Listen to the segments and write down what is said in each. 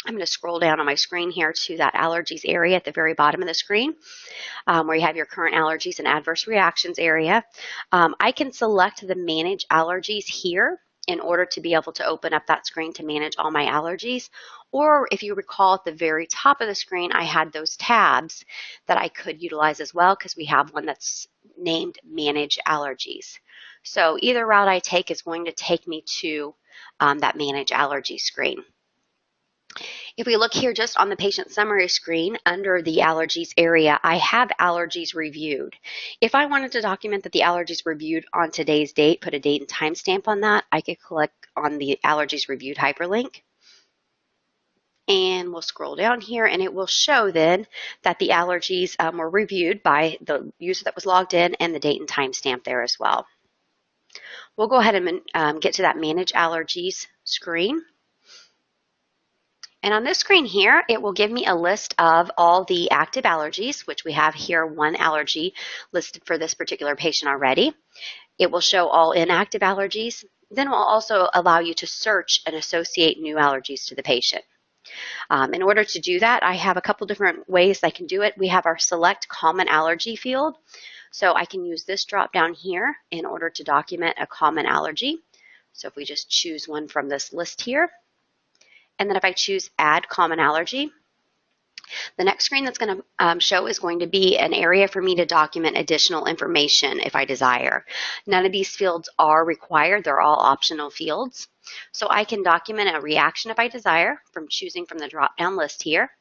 I'm going to scroll down on my screen here to that allergies area at the very bottom of the screen, where you have your current allergies and adverse reactions area. I can select the manage allergies here in order to be able to open up that screen to manage all my allergies. Or if you recall, at the very top of the screen, I had those tabs that I could utilize as well, because we have one that's named Manage Allergies. So either route I take is going to take me to that Manage Allergy screen. If we look here just on the patient summary screen under the allergies area, I have allergies reviewed. If I wanted to document that the allergies reviewed on today's date, put a date and time stamp on that, I could click on the allergies reviewed hyperlink. And we'll scroll down here and it will show then that the allergies were reviewed by the user that was logged in and the date and time stamp there as well. We'll go ahead and get to that Manage Allergies screen. And on this screen here, it will give me a list of all the active allergies, which we have here one allergy listed for this particular patient already. It will show all inactive allergies. Then it will also allow you to search and associate new allergies to the patient. In order to do that, I have a couple different ways I can do it. We have our Select Common Allergy field. So I can use this drop down here in order to document a common allergy. So if we just choose one from this list here, and then if I choose Add Common Allergy, the next screen that's going to show is going to be an area for me to document additional information if I desire. None of these fields are required. They're all optional fields. So I can document a reaction if I desire from choosing from the drop-down list here.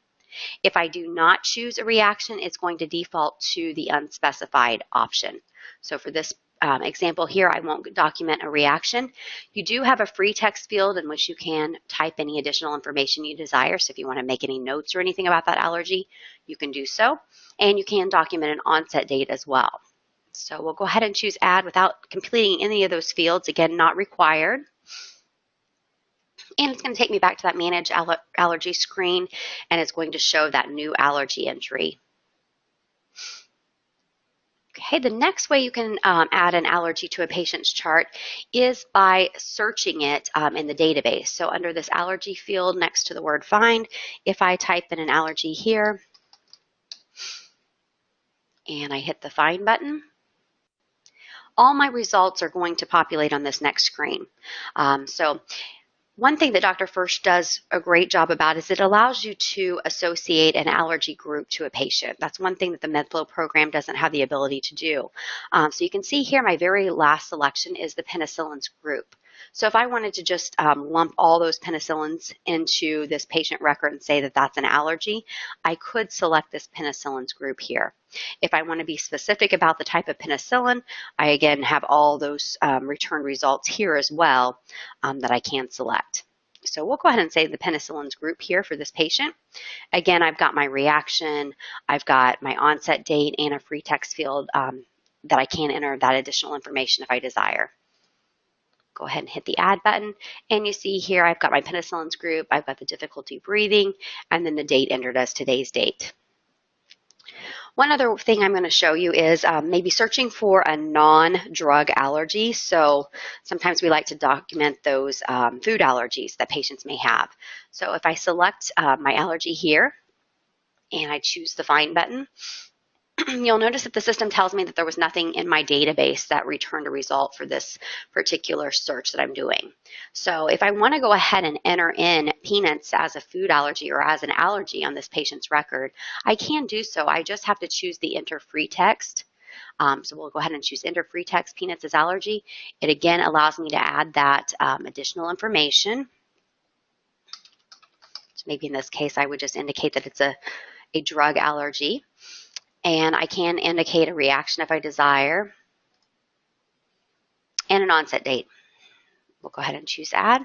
If I do not choose a reaction, it's going to default to the unspecified option. So for this example here, I won't document a reaction. You do have a free text field in which you can type any additional information you desire. So if you want to make any notes or anything about that allergy, you can do so. And you can document an onset date as well. So we'll go ahead and choose Add without completing any of those fields. Again, not required. And it's going to take me back to that Manage Allergy screen, and it's going to show that new allergy entry. Okay, the next way you can add an allergy to a patient's chart is by searching it in the database. So under this allergy field next to the word find, if I type in an allergy here and I hit the find button, all my results are going to populate on this next screen. One thing that DrFirst does a great job about is it allows you to associate an allergy group to a patient. That's one thing that the MedFlow program doesn't have the ability to do. So you can see here my very last selection is the penicillins group. So if I wanted to just lump all those penicillins into this patient record and say that that's an allergy, I could select this penicillins group here. If I want to be specific about the type of penicillin, I again have all those return results here as well that I can select. So we'll go ahead and say the penicillins group here for this patient. Again, I've got my reaction, I've got my onset date, and a free text field that I can enter that additional information if I desire. Go ahead and hit the Add button, and you see here I've got my penicillins group, I've got the difficulty breathing, and then the date entered as today's date. One other thing I'm going to show you is maybe searching for a non-drug allergy. So sometimes we like to document those food allergies that patients may have. So if I select my allergy here and I choose the Find button, you'll notice that the system tells me that there was nothing in my database that returned a result for this particular search that I'm doing. So if I want to go ahead and enter in peanuts as a food allergy or as an allergy on this patient's record, I can do so. I just have to choose the Enter Free Text. So we'll go ahead and choose Enter Free Text, peanuts as allergy. It again allows me to add that additional information. So maybe in this case, I would just indicate that it's a drug allergy. And I can indicate a reaction if I desire, and an onset date. We'll go ahead and choose Add.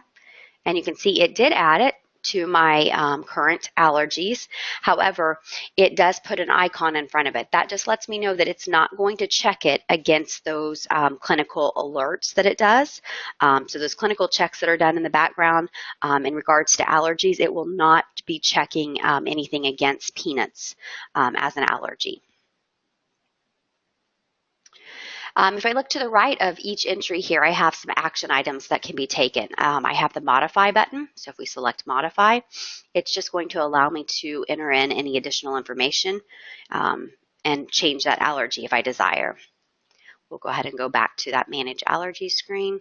And you can see it did add it to my current allergies. However, it does put an icon in front of it. That just lets me know that it's not going to check it against those clinical alerts that it does. So those clinical checks that are done in the background in regards to allergies, it will not be checking anything against peanuts as an allergy. If I look to the right of each entry here, I have some action items that can be taken. I have the modify button. So if we select modify, it's just going to allow me to enter in any additional information and change that allergy if I desire. We'll go ahead and go back to that manage allergy screen.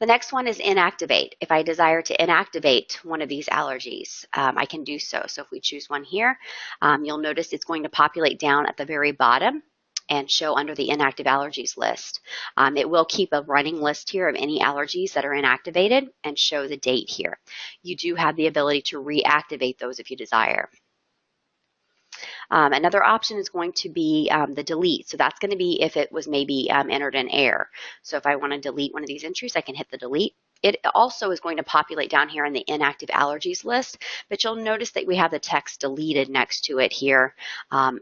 The next one is inactivate. If I desire to inactivate one of these allergies, I can do so. So if we choose one here, you'll notice it's going to populate down at the very bottom and show under the inactive allergies list. It will keep a running list here of any allergies that are inactivated and show the date here. You do have the ability to reactivate those if you desire. Another option is going to be the delete. So that's going to be if it was maybe entered in error. So if I want to delete one of these entries, I can hit the delete. It also is going to populate down here in the inactive allergies list, but you'll notice that we have the text deleted next to it here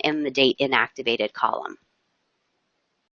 in the date inactivated column.